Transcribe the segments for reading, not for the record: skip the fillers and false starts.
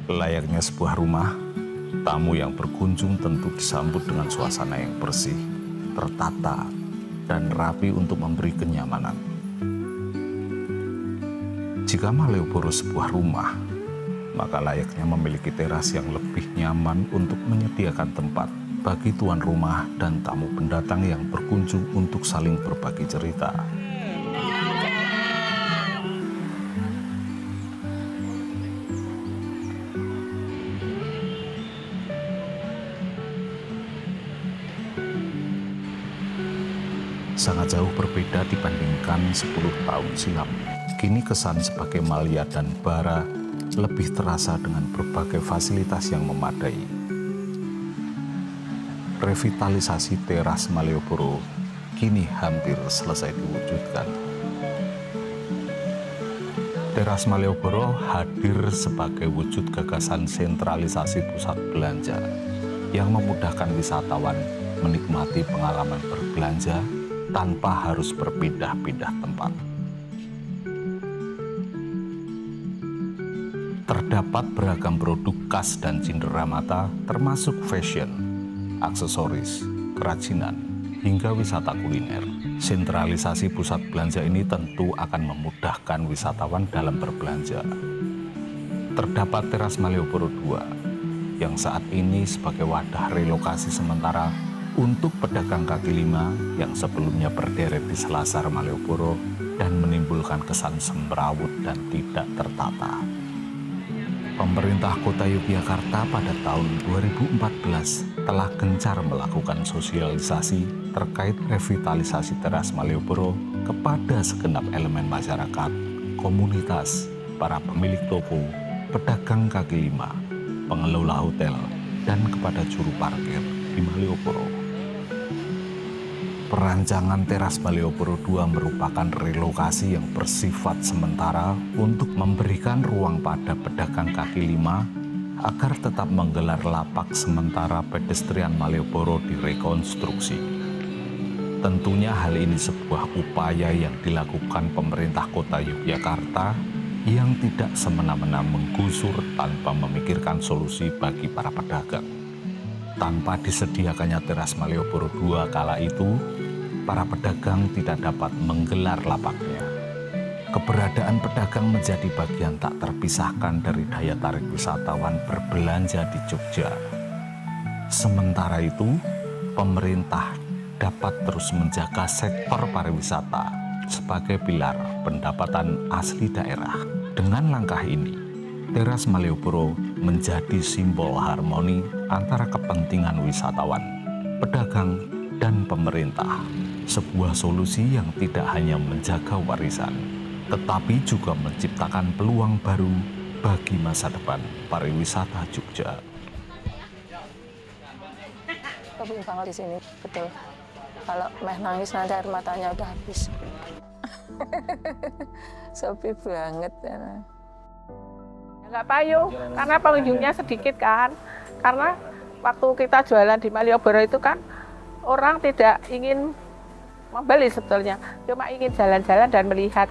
Layaknya sebuah rumah, tamu yang berkunjung tentu disambut dengan suasana yang bersih, tertata, dan rapi untuk memberi kenyamanan. Jika Malioboro sebuah rumah, maka layaknya memiliki teras yang lebih nyaman untuk menyediakan tempat bagi tuan rumah dan tamu pendatang yang berkunjung untuk saling berbagi cerita. Sangat jauh berbeda dibandingkan 10 tahun silam. Kini kesan sebagai Malia dan Bara lebih terasa dengan berbagai fasilitas yang memadai. Revitalisasi teras Malioboro kini hampir selesai diwujudkan. Teras Malioboro hadir sebagai wujud gagasan sentralisasi pusat belanja yang memudahkan wisatawan menikmati pengalaman berbelanja tanpa harus berpindah-pindah tempat. Terdapat beragam produk khas dan cenderamata termasuk fashion, aksesoris, kerajinan, hingga wisata kuliner. Sentralisasi pusat belanja ini tentu akan memudahkan wisatawan dalam berbelanja. Terdapat teras Malioboro II yang saat ini sebagai wadah relokasi sementara untuk pedagang kaki lima yang sebelumnya berderet di selasar Malioboro dan menimbulkan kesan semrawut dan tidak tertata. Pemerintah Kota Yogyakarta pada tahun 2014 telah gencar melakukan sosialisasi terkait revitalisasi teras Malioboro kepada segenap elemen masyarakat, komunitas, para pemilik toko, pedagang kaki lima, pengelola hotel, dan kepada juru parkir di Malioboro. Perancangan teras Malioboro II merupakan relokasi yang bersifat sementara untuk memberikan ruang pada pedagang kaki lima agar tetap menggelar lapak sementara pedestrian Malioboro direkonstruksi. Tentunya hal ini sebuah upaya yang dilakukan pemerintah Kota Yogyakarta yang tidak semena-mena menggusur tanpa memikirkan solusi bagi para pedagang. Tanpa disediakannya teras Malioboro II kala itu, para pedagang tidak dapat menggelar lapaknya. Keberadaan pedagang menjadi bagian tak terpisahkan dari daya tarik wisatawan berbelanja di Jogja. Sementara itu, pemerintah dapat terus menjaga sektor pariwisata sebagai pilar pendapatan asli daerah. Dengan langkah ini, teras Malioboro menjadi simbol harmoni antara kepentingan wisatawan, pedagang, dan pemerintah. Sebuah solusi yang tidak hanya menjaga warisan, tetapi juga menciptakan peluang baru bagi masa depan pariwisata Jogja. Kepingin banget di sini, betul. Kalau meh nangis nanti air matanya udah habis. Sepi banget. Nggak payung, karena pengunjungnya sedikit kan. Karena waktu kita jualan di Malioboro itu kan orang tidak ingin membeli sebetulnya, cuma ingin jalan-jalan dan melihat.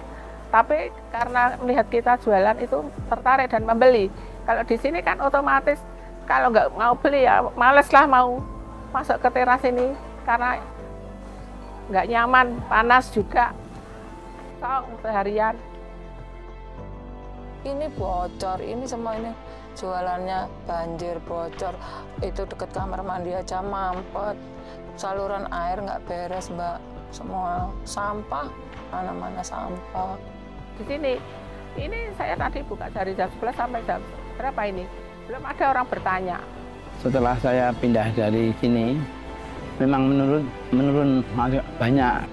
Tapi karena melihat kita jualan itu tertarik dan membeli. Kalau di sini kan otomatis kalau nggak mau beli ya males lah mau masuk ke teras ini karena nggak nyaman, panas juga, seharian. Ini bocor, ini semua ini jualannya banjir bocor. Itu deket kamar mandi aja mampet, saluran air nggak beres Mbak. Semua sampah, mana-mana sampah. Di sini, ini saya tadi buka dari jam 11 sampai jam berapa ini? Belum ada orang bertanya. Setelah saya pindah dari sini, memang menurun banyak.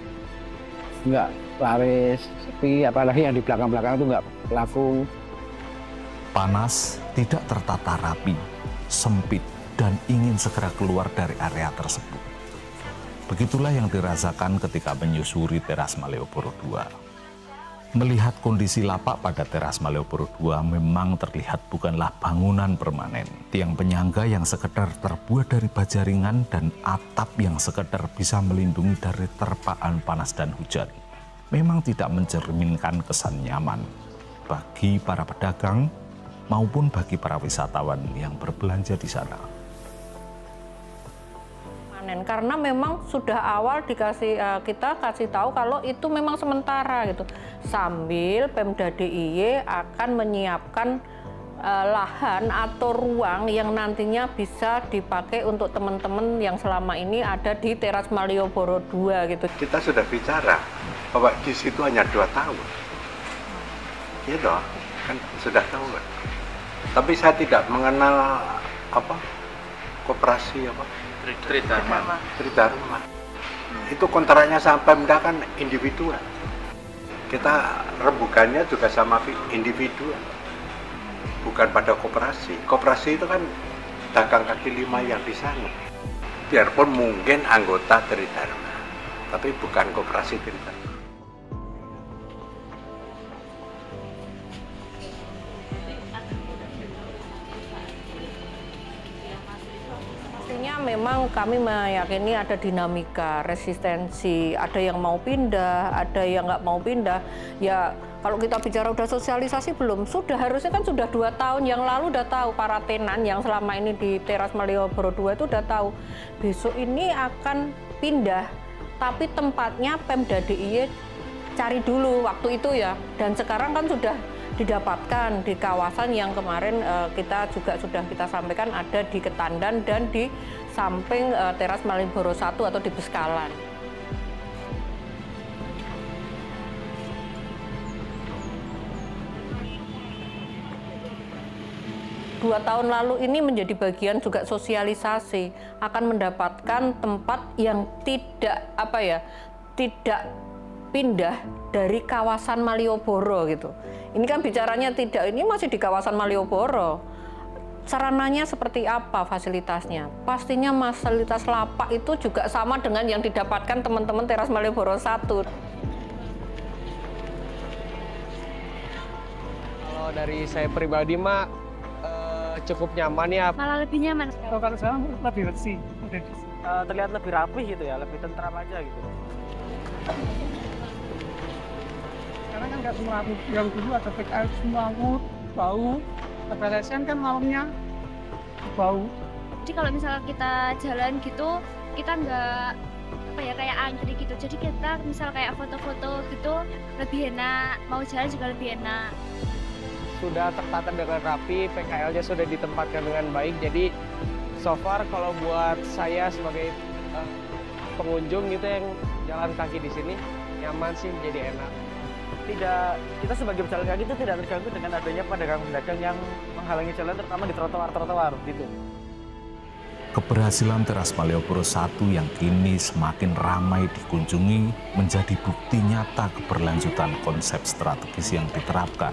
Nggak laris, sepi, apalagi yang di belakang-belakang itu nggak laku. Panas, tidak tertata rapi, sempit, dan ingin segera keluar dari area tersebut. Begitulah yang dirasakan ketika menyusuri teras Malioboro II. Melihat kondisi lapak pada teras Malioboro II memang terlihat bukanlah bangunan permanen. Tiang penyangga yang sekedar terbuat dari baja ringan dan atap yang sekedar bisa melindungi dari terpaan panas dan hujan. Memang tidak mencerminkan kesan nyaman bagi para pedagang maupun bagi para wisatawan yang berbelanja di sana. Karena memang sudah awal kita kasih tahu kalau itu memang sementara gitu. Sambil Pemda DIY akan menyiapkan lahan atau ruang yang nantinya bisa dipakai untuk teman-teman yang selama ini ada di Teras Malioboro 2 gitu. Kita sudah bicara bahwa di situ hanya 2 tahun. Gitu, kan sudah tahu kan. Tapi saya tidak mengenal koperasi Tridharma. Itu kontraknya sama Pemda kan individual. Kita rembukannya juga sama individual, bukan pada koperasi. Koperasi itu kan dagang kaki lima yang di sana. Biarpun mungkin anggota Tridharma, tapi bukan koperasi Tridharma. Memang kami meyakini ada dinamika, resistensi, ada yang mau pindah, ada yang nggak mau pindah. Ya kalau kita bicara udah sosialisasi belum, sudah harusnya kan sudah 2 tahun yang lalu udah tahu para tenan yang selama ini di Teras Malioboro 2 itu udah tahu besok ini akan pindah, tapi tempatnya Pemda DIY cari dulu waktu itu ya, dan sekarang kan sudah didapatkan di kawasan yang kemarin kita juga sudah kita sampaikan ada di Ketandan dan di samping Teras Malioboro 1 atau di Beskalan. Dua tahun lalu ini menjadi bagian juga sosialisasi akan mendapatkan tempat yang tidak tidak pindah dari kawasan Malioboro gitu. Ini kan bicaranya tidak, ini masih di kawasan Malioboro. Sarananya seperti apa fasilitasnya? Pastinya fasilitas lapak itu juga sama dengan yang didapatkan teman-teman Teras Malioboro 1. Kalau dari saya pribadi mah cukup nyaman ya. Malah lebih nyaman. Kalau sekarang lebih bersih, Terlihat lebih rapi gitu ya, lebih tentram aja gitu. Sekarang kan nggak semua yang dulu ada PKL semua bau, PLSN kan malamnya bau. Jadi kalau misalnya kita jalan gitu, kita nggak kayak antri gitu. Jadi kita misal kayak foto-foto gitu lebih enak, mau jalan juga lebih enak. Sudah tertata dengan rapi, PKL-nya sudah ditempatkan dengan baik. Jadi so far kalau buat saya sebagai pengunjung gitu yang jalan kaki di sini nyaman sih, jadi enak. Kita sebagai pejalan kaki itu tidak terganggu dengan adanya pedagang-pedagang yang menghalangi jalan, terutama di trotoar gitu. Keberhasilan Teras Malioboro 1 yang kini semakin ramai dikunjungi menjadi bukti nyata keberlanjutan konsep strategis yang diterapkan.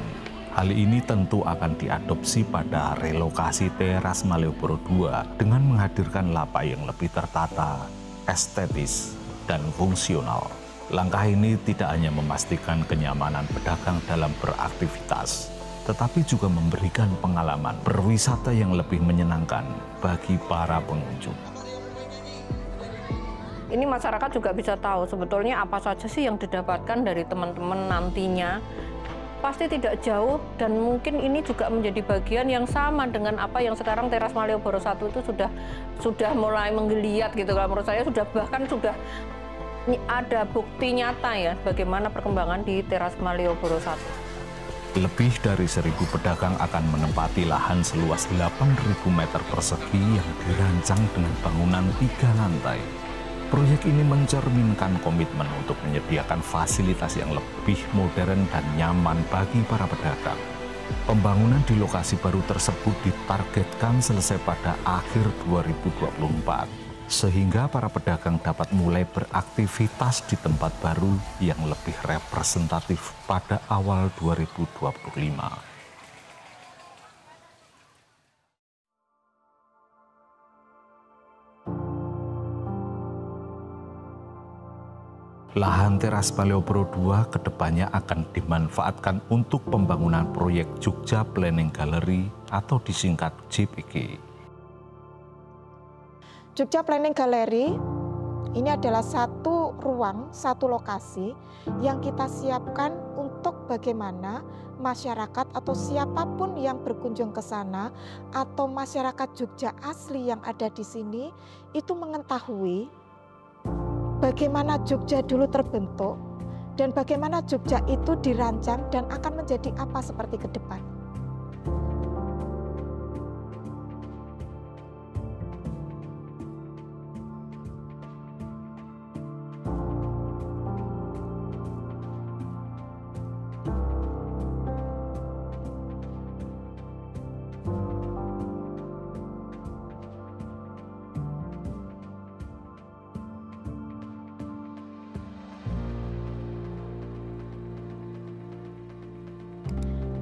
Hal ini tentu akan diadopsi pada relokasi Teras Malioboro 2 dengan menghadirkan lapak yang lebih tertata, estetis, dan fungsional. Langkah ini tidak hanya memastikan kenyamanan pedagang dalam beraktivitas, tetapi juga memberikan pengalaman berwisata yang lebih menyenangkan bagi para pengunjung. Ini masyarakat juga bisa tahu sebetulnya apa saja sih yang didapatkan dari teman-teman nantinya. Pasti tidak jauh dan mungkin ini juga menjadi bagian yang sama dengan apa yang sekarang Teras Malioboro 1 itu sudah mulai menggeliat gitu. Kalau menurut saya sudah ada bukti nyata ya bagaimana perkembangan di Teras Malioboro 1. Lebih dari 1.000 pedagang akan menempati lahan seluas 8.000 meter persegi yang dirancang dengan bangunan 3 lantai. Proyek ini mencerminkan komitmen untuk menyediakan fasilitas yang lebih modern dan nyaman bagi para pedagang. Pembangunan di lokasi baru tersebut ditargetkan selesai pada akhir 2024, sehingga para pedagang dapat mulai beraktivitas di tempat baru yang lebih representatif pada awal 2025. Lahan Teras Malioboro 2 kedepannya akan dimanfaatkan untuk pembangunan proyek Jogja Planning Gallery atau disingkat JPG. Jogja Planning Gallery Ini adalah satu ruang, satu lokasi yang kita siapkan untuk bagaimana masyarakat atau siapapun yang berkunjung ke sana atau masyarakat Jogja asli yang ada di sini itu mengetahui bagaimana Jogja dulu terbentuk dan bagaimana Jogja itu dirancang dan akan menjadi apa seperti ke depan.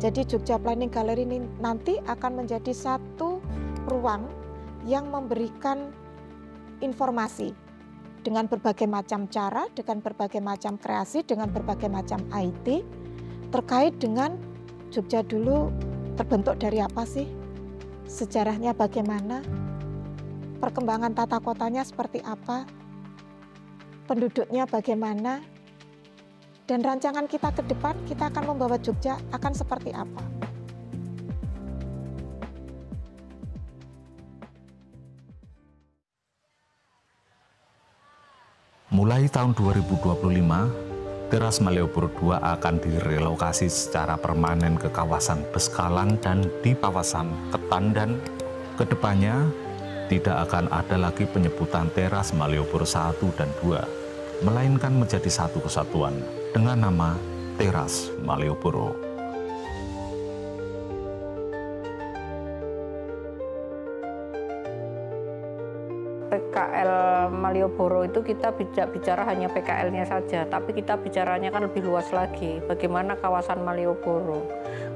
Jadi Jogja Planning Gallery ini nanti akan menjadi satu ruang yang memberikan informasi dengan berbagai macam cara, dengan berbagai macam kreasi, dengan berbagai macam IT terkait dengan Jogja dulu terbentuk dari apa sih? Sejarahnya bagaimana? Perkembangan tata kotanya seperti apa? Penduduknya bagaimana? Dan rancangan kita ke depan, kita akan membawa Jogja akan seperti apa. Mulai tahun 2025, Teras Malioboro II akan direlokasi secara permanen ke kawasan Beskalan dan di kawasan Ketandan. Kedepannya, tidak akan ada lagi penyebutan Teras Malioboro I dan II, melainkan menjadi satu kesatuan dengan nama Teras Malioboro. PKL Malioboro itu kita bicara hanya PKL-nya saja, tapi kita bicaranya kan lebih luas lagi. Bagaimana kawasan Malioboro?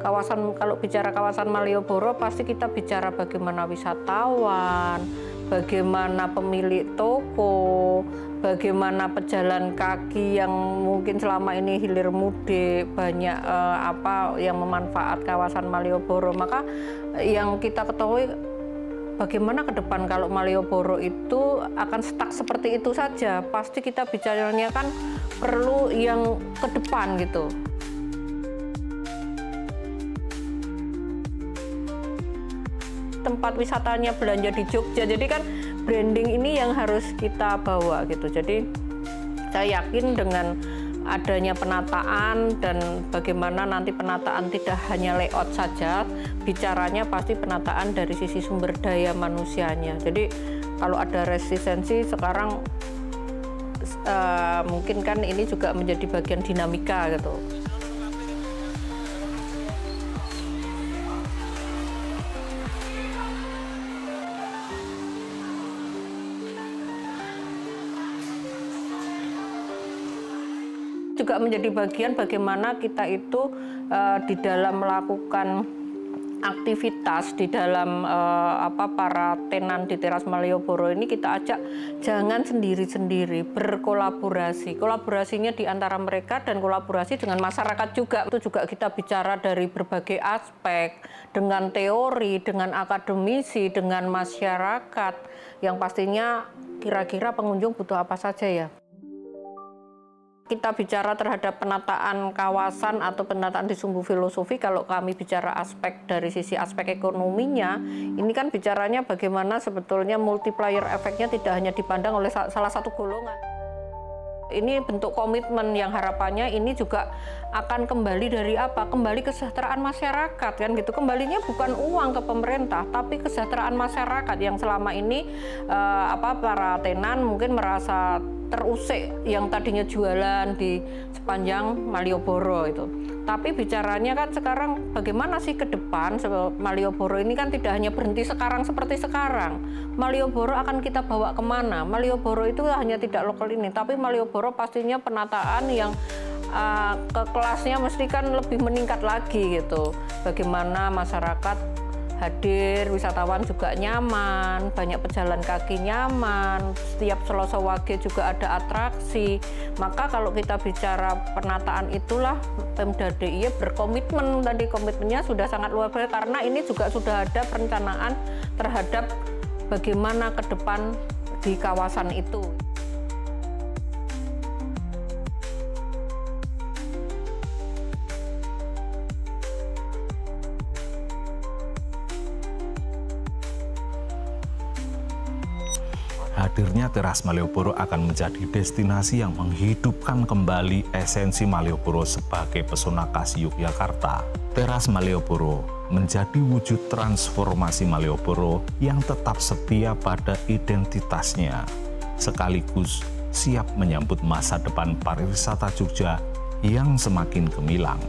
Kalau bicara kawasan Malioboro, pasti kita bicara bagaimana wisatawan, bagaimana pemilik toko, bagaimana pejalan kaki yang mungkin selama ini hilir mudik, banyak yang memanfaat kawasan Malioboro. Maka yang kita ketahui bagaimana ke depan kalau Malioboro itu akan stuck seperti itu saja. Pasti kita bicaranya kan perlu yang ke depan gitu. Tempat wisatanya belanja di Jogja, jadi kan branding ini yang harus kita bawa gitu. Jadi saya yakin dengan adanya penataan dan bagaimana nanti penataan tidak hanya layout saja, bicaranya pasti penataan dari sisi sumber daya manusianya. Jadi kalau ada resistensi sekarang mungkin kan ini juga menjadi bagian dinamika gitu. Juga menjadi bagian bagaimana kita itu di dalam melakukan aktivitas di dalam para tenan di Teras Malioboro ini kita ajak jangan sendiri-sendiri, berkolaborasi. Kolaborasinya di antara mereka dan kolaborasi dengan masyarakat juga. Itu juga kita bicara dari berbagai aspek, dengan teori, dengan akademisi, dengan masyarakat, yang pastinya kira-kira pengunjung butuh apa saja ya. Kita bicara terhadap penataan kawasan atau penataan di sumbu filosofi, kalau kami bicara aspek dari sisi aspek ekonominya, ini kan bicaranya bagaimana sebetulnya multiplier efeknya tidak hanya dipandang oleh salah satu golongan. Ini bentuk komitmen yang harapannya ini juga akan kembali dari apa? Kembali kesejahteraan masyarakat kan gitu. Kembalinya bukan uang ke pemerintah, tapi kesejahteraan masyarakat yang selama ini para tenan mungkin merasa terusik yang tadinya jualan di sepanjang Malioboro itu. Tapi bicaranya kan sekarang bagaimana sih ke depan Malioboro ini kan tidak hanya berhenti sekarang seperti sekarang. Malioboro akan kita bawa kemana? Malioboro itu hanya tidak lokal ini, tapi Malioboro pastinya penataan yang ke kelasnya mesti kan lebih meningkat lagi gitu. Bagaimana masyarakat hadir, wisatawan juga nyaman, banyak pejalan kaki nyaman, setiap Selasa Wage juga ada atraksi. Maka kalau kita bicara penataan itulah Pemda DIY berkomitmen, tadi komitmennya sudah sangat luar biasa karena ini juga sudah ada perencanaan terhadap bagaimana ke depan di kawasan itu. hadirnya Teras Malioboro akan menjadi destinasi yang menghidupkan kembali esensi Malioboro sebagai pesona khas Yogyakarta. Teras Malioboro menjadi wujud transformasi Malioboro yang tetap setia pada identitasnya, sekaligus siap menyambut masa depan pariwisata Jogja yang semakin gemilang.